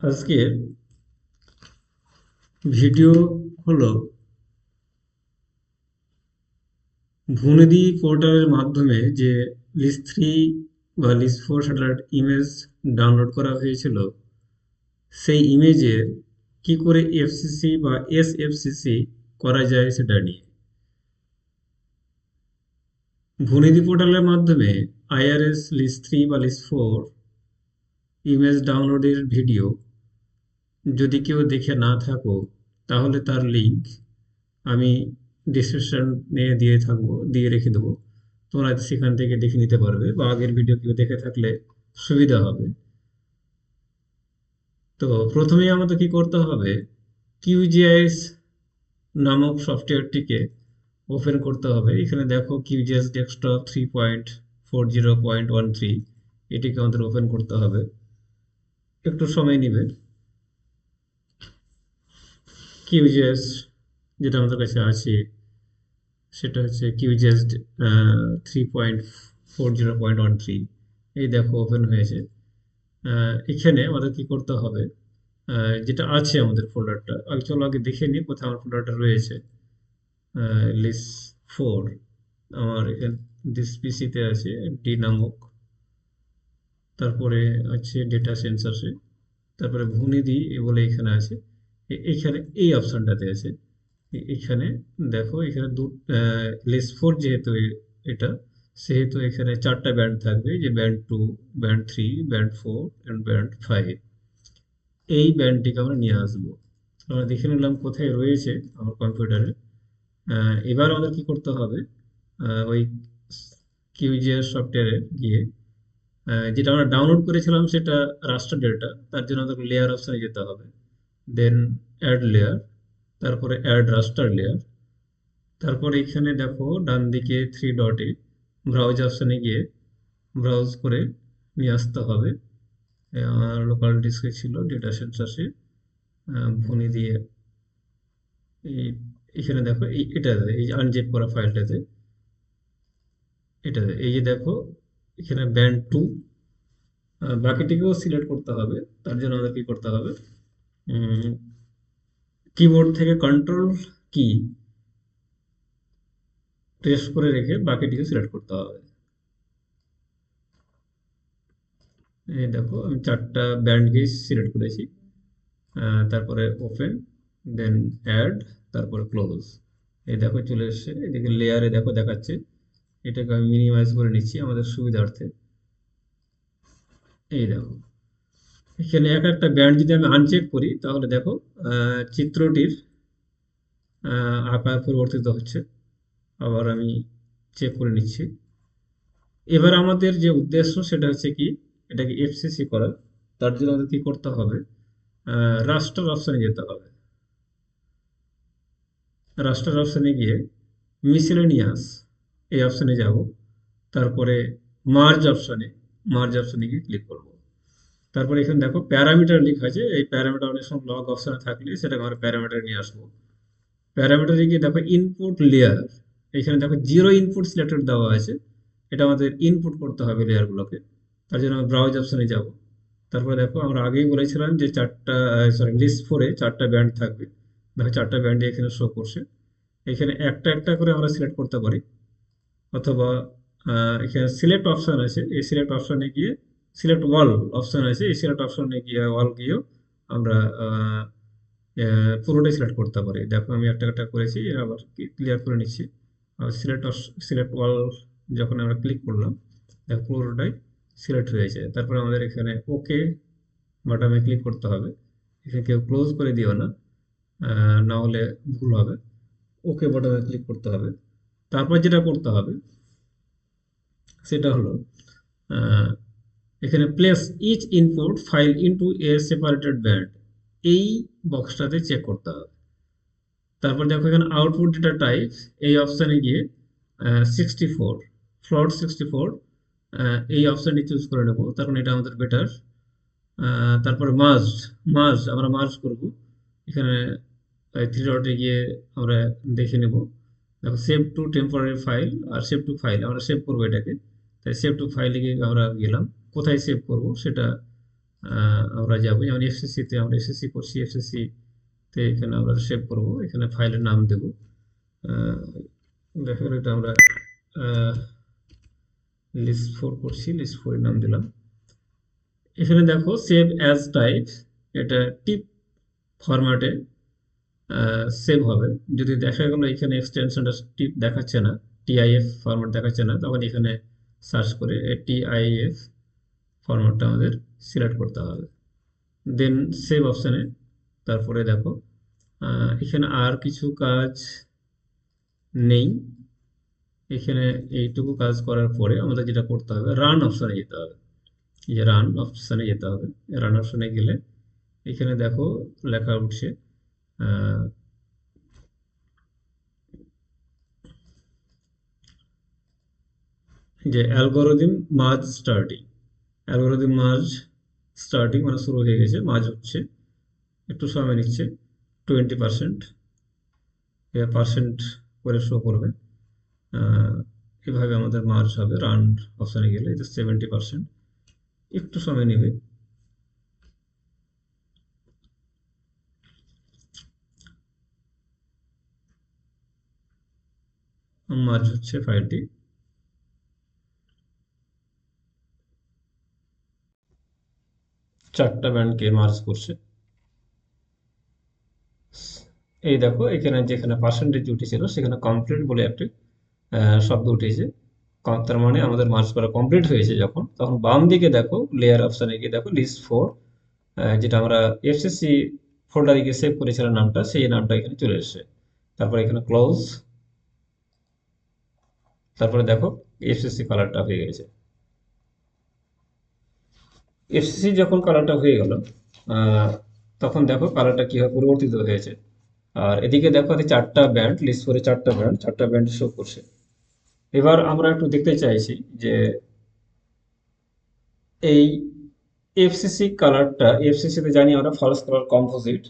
আজকের ভিডিও হলো ভূনিধি পোর্টালের মাধ্যমে যে লিস্ট 3 বা লিস্ট 4 স্যাটেলাইট ইমেজ ডাউনলোড করা হয়েছিল, সেই ইমেজের কি করে এফসিসি বা এসএফসিসি করা যায় সেটা নিয়ে। ভূনিধি পোর্টালের মাধ্যমে আইআরএস লিস্ট 3 বা লিস্ট 4 ইমেজ ডাউনলোডের ভিডিও যদি কেউ দেখে না থাকো, তাহলে তার লিঙ্ক আমি ডিসক্রিপশনে দিয়ে রেখে দেবো। তোমরা সেখান থেকে দেখে নিতে পারবে, বা আগের ভিডিও কেউ দেখে থাকলে সুবিধা হবে। তো প্রথমেই আমাদের কি করতে হবে, কিউজিআইএস নামক সফটওয়্যারটিকে ওপেন করতে হবে। এখানে দেখো কিউজিআইএস ডেস্কটপ 3.40.13, এটিকে আমাদের ওপেন করতে হবে, একটু সময় নেবে। কিউজিআইএস যেটা আমাদের কাছে আছে সেটা হচ্ছে কিউজিএস 3.40.13। এই দেখো ওপেন হয়েছে। এখানে আমাদের কি করতে হবে, যেটা আছে আমাদের ফোল্ডারটা চলো আগে দেখে নিই কোথায় আমার ফোল্ডারটা রয়েছে। লিস্ট 4 আমার এখানে দিস পিসিতে আছে, ডি নামক, তারপরে আছে ডেটা সেন্সার্সে, তারপরে ভূনিধি এ বলে এখানে আছে। এইখানে এই অপশনটাতে আছে। এখানে দেখো, এখানে লিস্ট 4 যেহেতু এটা, সেহেতু এখানে 4টা ব্যান্ড থাকবে, যে ব্যান্ড 2, ব্যান্ড 3, ব্যান্ড 4 এবং ব্যান্ড 5। এই ব্যান্ডটিকে আমরা নিয়ে আসবো। আমরা দেখে নিলাম কোথায় রয়েছে আমার কম্পিউটারে। এবার আমাদের কি করতে হবে, ওই কিউজিআর সফটওয়্যারে গিয়ে যেটা আমরা ডাউনলোড করেছিলাম সেটা রাস্টার ডেটা, তার জন্য আমাদের লেয়ার অপশানে যেতে হবে, দেন অ্যাড লেয়ার, তারপরে অ্যাড রাস্টার লেয়ার, তারপর এখানে দেখো ডান দিকে 3 ডটে ব্রাউজ অপশানে গিয়ে ব্রাউজ করে নিয়ে আসতে হবে। আমার লোকাল ডিস্কে ছিল ডেটা সেন্সারে, ভুনি দিয়ে এখানে দেখো এটাতে, এই আনজেপ করা ফাইলটাতে, এটাতে এই যে দেখো এখানে ব্যান্ড 2। বাকিটিকেও সিলেক্ট করতে হবে। তার জন্য আমাদের কি করতে হবে, কিবোর্ড থেকে কন্ট্রোল কি প্রেস করে রেখে বাকিটিকে সিলেক্ট করতে হবে। এই দেখো আমি 4টা ব্যান্ডকে সিলেক্ট করেছি। তারপরে ওপেন, দেন অ্যাড, তারপরে ক্লোজ। এই দেখো চলে এসছে। এদিকে লেয়ারে দেখো দেখাচ্ছে। এটাকে আমি মিনিমাইজ করে নিচ্ছি আমাদের সুবিধার্থে। এই দেখো এখানে এক একটা ব্যান্ড যদি আমি আনচেক করি, তাহলে দেখো চিত্রটির আকার পরিবর্তিত হচ্ছে। আবার আমি চেক করে নিচ্ছি। এবার আমাদের যে উদ্দেশ্য সেটা হচ্ছে কি, এটাকে এফসিসি করা। তার জন্য আমাদের কি করতে হবে, রাস্টার অপশানে যেতে হবে। রাস্টার অপশানে গিয়ে মিসেলেনিয়াস এই অপশানে যাব, তারপরে মার্জ অপশানে গিয়ে ক্লিক করব। তারপরে এখানে দেখো প্যারামিটার লেখা আছে। এই প্যারামিটার অনেক সময় লগ অপশানে থাকলে সেটাকে আমরা প্যারামিটার নিয়ে আসবো। প্যারামিটারে গিয়ে দেখো ইনপুট লেয়ার, এখানে দেখো 0 ইনপুট সিলেক্টেড দেওয়া আছে। এটা আমাদের ইনপুট করতে হবে লেয়ারগুলোকে। তার জন্য আমরা ব্রাউজ অপশানে যাব। তারপরে দেখো আমরা আগেই বলেছিলাম যে লিস্ট 4-এ 4টা ব্যান্ড থাকবে। দেখো 4টা ব্যান্ড এখানে শো করছে। এখানে একটা একটা করে আমরা সিলেক্ট করতে পারি, অথবা এখানে সিলেক্ট অপশান আছে, এই সিলেক্ট অপশানে গিয়ে সিলেক্ট ওয়াল অপশান আছে, এই সিলেক্ট অপশানে গিয়ে ওয়াল গিয়েও আমরা পুরোটাই সিলেক্ট করতে পারি। দেখো আমি একটা একটা করেছি, আবার ক্লিয়ার করে নিচ্ছি। সিলেক্ট ওয়াল যখন আমরা ক্লিক করলাম, দেখো পুরোটাই সিলেক্ট হয়েছে। তারপরে আমাদের এখানে ওকে বাটনে ক্লিক করতে হবে। এখানে কেউ ক্লোজ করে দিও না, না হলে ভুল হবে। ওকে বাটনে ক্লিক করতে হবে। তারপর যেটা করতে হবে সেটা হলো, আহ, এখানে place each input file into a separated band, এই বক্সটাতে চেক করতে হবে। তারপর দেখো এখানে আউটপুট ডেটা টাইপ, এই অপশানে গিয়ে 64 ফ্লোট 64 এই অপশানটি চুজ করে নেব, কারণ এটা আমাদের বেটার। তারপরে মার্জ আমরা মার্জ করব। এখানে 3 ডটে গিয়ে আমরা দেখে নেব। দেখো সেভ টু টেম্পোরারি ফাইল আর সেভ টু ফাইল, আমরা সেভ করবো এটাকে। তাই সেভ টু ফাইলে গিয়ে আমরা গেলাম। কোথায় সেভ করব সেটা আমরা যাব, যেমন এফসিসিতে আমরা এসএসসি করছি, এফসিসি তে এখানে আমরা সেভ করব, এখানে ফাইলের নাম দেব। দেখো এটা আমরা লিস্ট 4 করছি, লিস্ট 4 এর নাম দিলাম। এখানে দেখো সেভ অ্যাজ টাইপ, এটা টিপ ফরম্যাটে সেভ হবে। যদি দেখা গেল এখানে এক্সটেনশনটা টিপ দেখাচ্ছে না, টিআইএফ ফরম্যাট দেখাচ্ছে না, তখন এখানে সার্চ করে টিআইএফ ফরম্যাটটা আমাদের সিলেক্ট করতে হবে, দেন সেভ অপশানে। তারপরে দেখো এখানে আর কিছু কাজ নেই। এখানে এইটুকু কাজ করার পরে আমাদের যেটা করতে হবে, রান অপশানে যেতে হবে। এই যে রান অপশানে যেতে হবে, রান অপশানে গেলে এখানে দেখো লেখা উঠছে যে algorithm merge starting. Algorithm merge starting মানে শুরু হয়ে গেছে, মার্জ হচ্ছে, একটু সময় নিচ্ছে। 20% পার্সেন্ট করে শো করবে। এভাবে আমাদের মার্জ হবে। রান অপশানে গেলে এটা 70%, একটু সময় নেবে। মার্জ হচ্ছে ফাইলটি। চারটা ব্যান্ডকে মার্জ করছে। এই দেখো এখানে যেখানে পার্সেন্টেজ উঠেছিল সেখানে কমপ্লিট বলে একটি শব্দ উঠেছে। তার মানে আমাদের মার্জ করা কমপ্লিট হয়েছে। যখন তখন বাম দিকে দেখো লেয়ার অপশানে গিয়ে দেখো লিস্ট 4, যেটা আমরা এফসিসি ফোল্ডারে গিয়ে সেভ করেছিলাম নামটা, সেই নামটা এখানে চলে এসেছে। তারপরে এখানে ক্লোজ, তারপরে দেখো এফসিসি কালারটা হয়ে গেছে। এফসিসি যখন কালারটা হয়ে গেল, তখন দেখো কালারটা কীভাবে পরিবর্তিত হয়েছে। আর এদিকে দেখো চারটা ব্যান্ড লিস্ট করে, চারটা ব্যান্ড শো করছে। এবার আমরা একটু দেখতে চাইছি যে এই এফসিসি কালারটা, এফসিসিতে জানি আমরা ফলস কালার কম্পোজিট,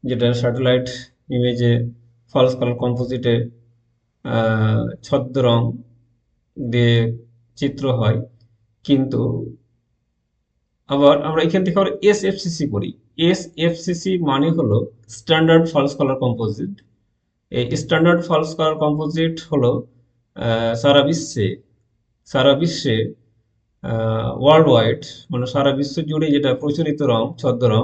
যেটা স্যাটেলাইট ইমেজে ফলস কালার কম্পোজিটে ছদ্ম রং দিয়ে চিত্র হয়। কিন্তু আবার আমরা এখান থেকে আবার এসএফসিসি করি। এসএফসিসি মানে হলো স্ট্যান্ডার্ড ফলস কালার কম্পোজিট। এই স্ট্যান্ডার্ড ফলস কালার কম্পোজিট হলো সারা বিশ্বে, সারা বিশ্বে ওয়ার্ল্ড ওয়াইড মানে সারা বিশ্ব জুড়ে যেটা প্রচলিত রং, ছদ্ম রং,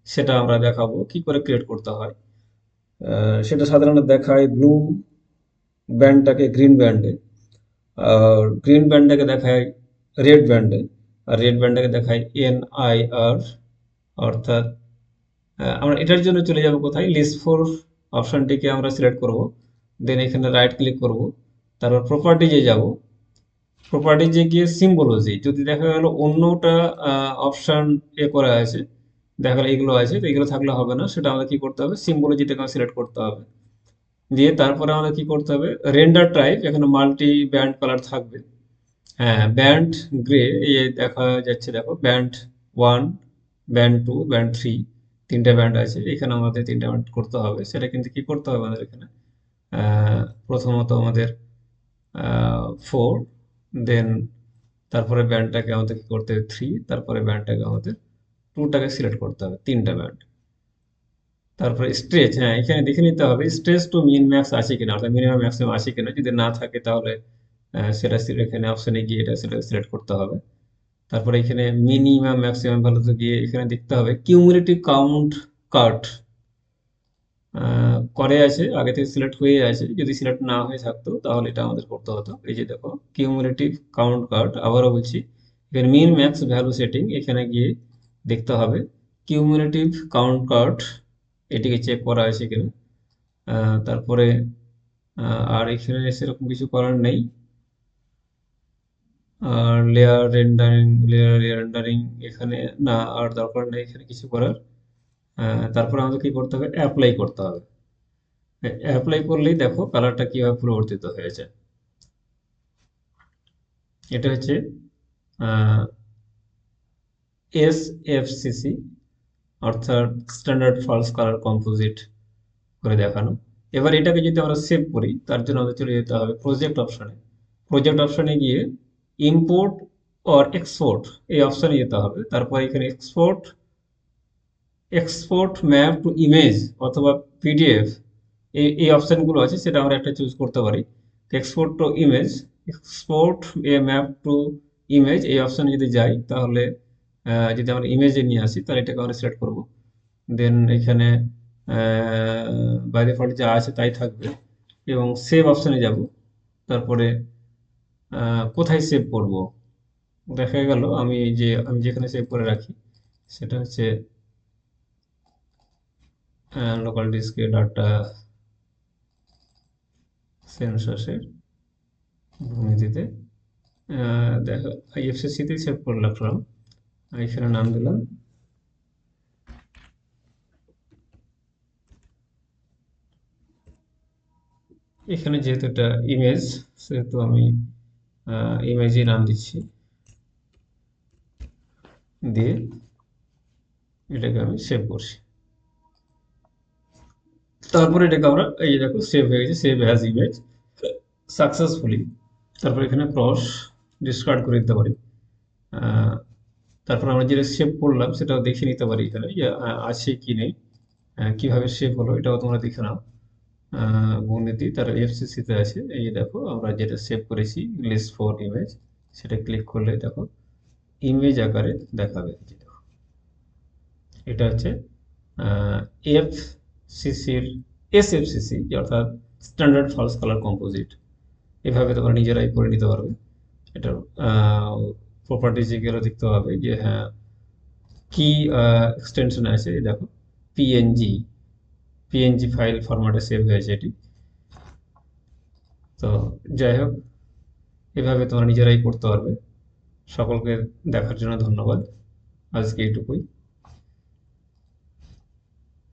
সেটা আমরা দেখাবো কি করে ক্রিয়েট করতে হয়। সেটা সাধারণত দেখায় ব্লু ব্যান্ডটাকে গ্রিন ব্যান্ডে, আর গ্রিন ব্যান্ডটাকে দেখায় রেড ব্যান্ডে, আর রেড ব্যান্ডটাকে দেখায় NIR। অর্থাৎ আমরা এটার জন্য চলে যাব কোথায়, লিস্ট 4 অপশানটিকে আমরা সিলেক্ট করব, দেন এখানে রাইট ক্লিক করব, তারপর প্রপার্টিজে যাব। প্রপার্টিজে গিয়ে সিম্বলজি, যদি দেখা গেল অন্যটা অপশান করা আছে, দেখা গেলো এগুলো আছে, তো এগুলো থাকলে হবে না, সেটা আমাদের কি করতে হবে, সিম্বলজিটাকে সিলেক্ট করতে হবে। দিয়ে তারপরে আমাদের কি করতে হবে, রেন্ডার টাইপ, এখানে মাল্টি ব্যান্ড কালার থাকবে। হ্যাঁ, ব্যান্ড গ্রে, এই দেখা যাচ্ছে, দেখো ব্যান্ড 1, ব্যান্ড 2, ব্যান্ড 3, তিনটা ব্যান্ড আছে এখানে, আমাদের তিনটা ব্যান্ড করতে হবে। সেটা কিন্তু কি করতে হবে আমাদের এখানে, প্রথমত আমাদের 4, দেন তারপরে ব্যান্ডটাকে আমাদের কি করতে হবে 3, তারপরে ব্যান্ডটাকে আমাদের 2টাকে সিলেক্ট করতে হবে, তিনটা ব্যান্ড। তারপরে স্ট্রেচ, হ্যাঁ এখানে দেখে নিতে হবে স্ট্রেচ টু মিন ম্যাক্স আছে কিনা, অর্থাৎ মিনিমাম ম্যাক্সিমাম আছে কিনা। যদি না থাকে তাহলে সেটা এখানে অপশানে গিয়ে এটা সেটা সিলেক্ট করতে হবে। তারপরে এখানে মিনিমাম ম্যাক্সিমাম ভ্যালুতে গিয়ে এখানে দেখতে হবে কিউমুলেটিভ কাউন্ট কাট করে আছে, আগে থেকে সিলেক্ট হয়ে আছে। যদি সিলেক্ট না হয়ে থাকতো তাহলে এটা আমাদের করতে হতো। এই যে দেখো কিউমুলেটিভ কাউন্ট কাট, আবারও বলছি এখানে মিন ম্যাক্স ভ্যালু সেটিং, এখানে গিয়ে দেখতে হবে কিউমুলেটিভ কাউন্ট কাট, এটিকে চেক করা আছে কিনা। তারপরে আর এখানে সেরকম কিছু করার নেই। আর লেয়ার রেন্ডারিং এখানে না, আর দরকার নেই এখানে কিছু করার। তারপরে আমাদের কি করতে হবে, অ্যাপ্লাই করতে হবে। অ্যাপ্লাই করলেই দেখো কালারটা কিভাবে পরিবর্তিত হয়েছে। এটা হচ্ছে SFCC, অর্থাৎ স্ট্যান্ডার্ড ফলস কালার কম্পোজিট করে দেখানো। এবার এটাকে যদি আমরা সেভ করি, তার জন্য আমাদের চলে যেতে হবে প্রজেক্ট অপশানে। প্রজেক্ট অপশানে গিয়ে ইম্পোর্ট অর এক্সপোর্ট এই অপশানে যেতে হবে। তারপর এখানে এক্সপোর্ট ম্যাপ টু ইমেজ অথবা পিডিএফ এই অপশানগুলো আছে, সেটা আমরা একটা চুজ করতে পারি। এক্সপোর্ট এ ম্যাপ টু ইমেজ এই অপশানে যদি যাই, তাহলে যদি আমরা ইমেজে নিয়ে আসি তাহলে এটাকে আমরা সিলেক্ট করব। দেন এখানে বাই ডিফল্ট যা আছে তাই থাকবে এবং সেভ অপশানে যাব। তারপরে কোথায় সেভ করব, দেখা গেল আমি যেখানে সেভ করে রাখি সেটা হচ্ছে লোকাল ডিস্কে ডাটা সেন্সাসের ভূমিতিতে দেখো আইএফসিসিতেই সেভ করে রাখলাম। এখানে নাম দিলাম এখানে যেহেতু এটা ইমেজ, সেহেতু আমি ইমেজই নাম দিচ্ছি, দিয়ে এটাকে আমি সেভ করছি। তারপরে এটাকে আমরা এই যে দেখো সেভ হয়ে গেছে, সেভ অ্যাজ ইমেজ সাকসেসফুলি। তারপর এখানে ক্রস ডিসকার্ড করে দিতে পারি। তারপর আমরা যেটা সেভ করলাম সেটাও দেখে নিতে পারি এখানে যে আছে কি নেই, কিভাবে সেভ হলো এটাও তোমরা দেখে নাও। ভূমিতি তার এফসিসিতে আছে, এই যে দেখো আমরা যেটা সেভ করেছি লিস্ট ফর ইমেজ, সেটা ক্লিক করলে দেখো ইমেজ আকারে দেখাবে। দেখো এটা হচ্ছে এফসিসির এসএফসিসি, অর্থাৎ স্ট্যান্ডার্ড ফলস কালার কম্পোজিট। এভাবে তোমরা নিজেরাই করে নিতে পারবে। এটার প্রপার্টিজে গেলে দেখতে হবে যে হ্যাঁ কি এক্সটেনশন আছে। দেখো পিএনজি ফাইল ফরম্যাটে সেভ হয়েছে এটি। তো যাই হোক, এভাবে তোমরা নিজেরাই করতে পারবে। সকলকে দেখার জন্য ধন্যবাদ। আজকে এইটুকুই।